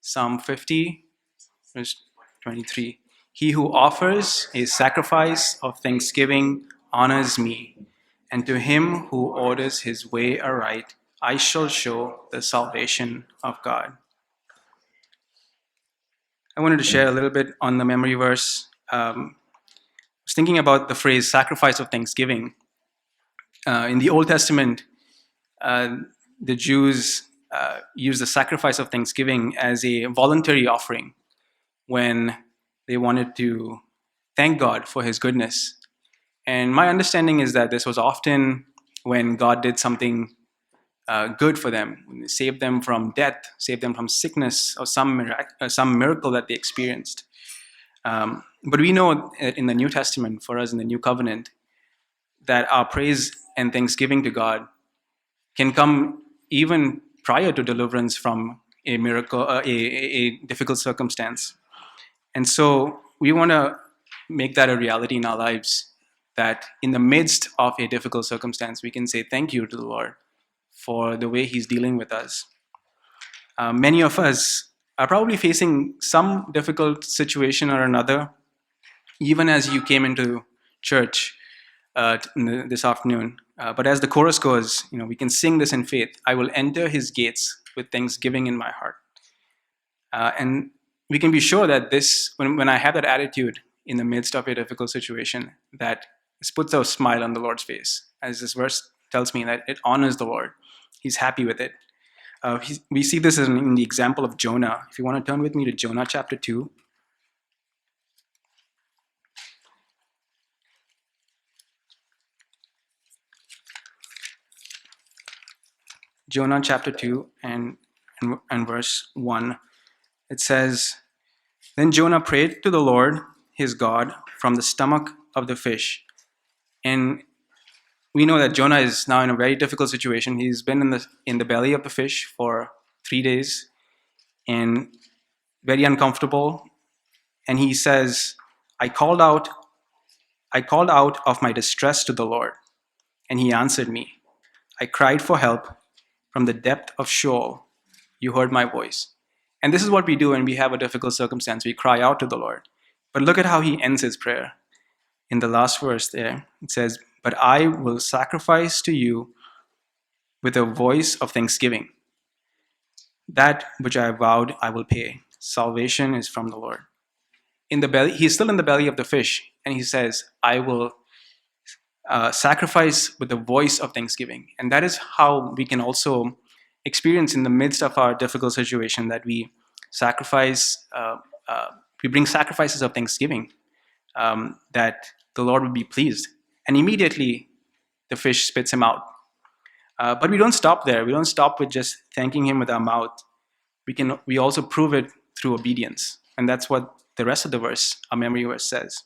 Psalm 50, verse 23. He who offers a sacrifice of thanksgiving honors me, and to him who orders his way aright, I shall show the salvation of God. I wanted to share a little bit on the memory verse. I was thinking about the phrase sacrifice of thanksgiving. In the Old Testament, the Jews used the sacrifice of thanksgiving as a voluntary offering when they wanted to thank God for his goodness. And my understanding is that this was often when God did something good for them, saved them from death, saved them from sickness, or some miracle that they experienced. But we know in the New Testament, for us in the New Covenant, that our praise and thanksgiving to God can come even prior to deliverance from a miracle, a difficult circumstance. And so we want to make that a reality in our lives, that in the midst of a difficult circumstance, we can say thank you to the Lord for the way he's dealing with us. Many of us are probably facing some difficult situation or another, even as you came into church this afternoon. But as the chorus goes, we can sing this in faith. I will enter his gates with thanksgiving in my heart. And we can be sure that this, when I have that attitude in the midst of a difficult situation, that this puts a smile on the Lord's face. As this verse tells me, that it honors the Lord. He's happy with it. We see this in the example of Jonah. If you want to turn with me to Jonah chapter 2. Jonah chapter 2 and verse 1. It says, Then Jonah prayed to the Lord, his God, from the stomach of the fish. And we know that Jonah is now in a very difficult situation. He's been in the belly of the fish for 3 days and very uncomfortable. And he says, I called out of my distress to the Lord, and he answered me. I cried for help from the depth of Sheol. You heard my voice. And this is what we do when we have a difficult circumstance. We cry out to the Lord. But look at how he ends his prayer. In the last verse there, it says, But I will sacrifice to you with a voice of thanksgiving. That which I have vowed, I will pay. Salvation is from the Lord. He's still in the belly of the fish, and he says, I will sacrifice with the voice of thanksgiving. And that is how we can also experience in the midst of our difficult situation, that we bring sacrifices of thanksgiving, that the Lord will be pleased. And immediately the fish spits him out. But we don't stop there. We don't stop with just thanking him with our mouth. We also prove it through obedience. And that's what the rest of the verse, our memory verse, says.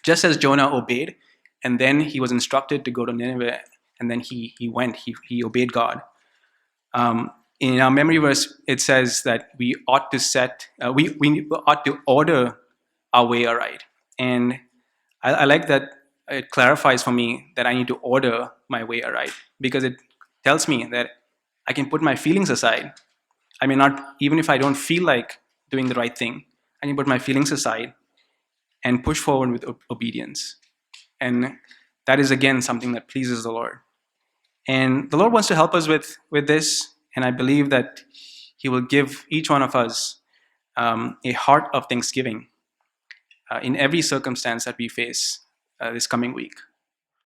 Just as Jonah obeyed, and then he was instructed to go to Nineveh, and then he went, he obeyed God. In our memory verse, it says that we ought to we ought to order our way aright. And I like that it clarifies for me that I need to order my way aright, because it tells me that I can put my feelings aside. I may not, even if I don't feel like doing the right thing, I need to put my feelings aside and push forward with obedience. And that is, again, something that pleases the Lord. And the Lord wants to help us with this. And I believe that he will give each one of us a heart of thanksgiving in every circumstance that we face this coming week.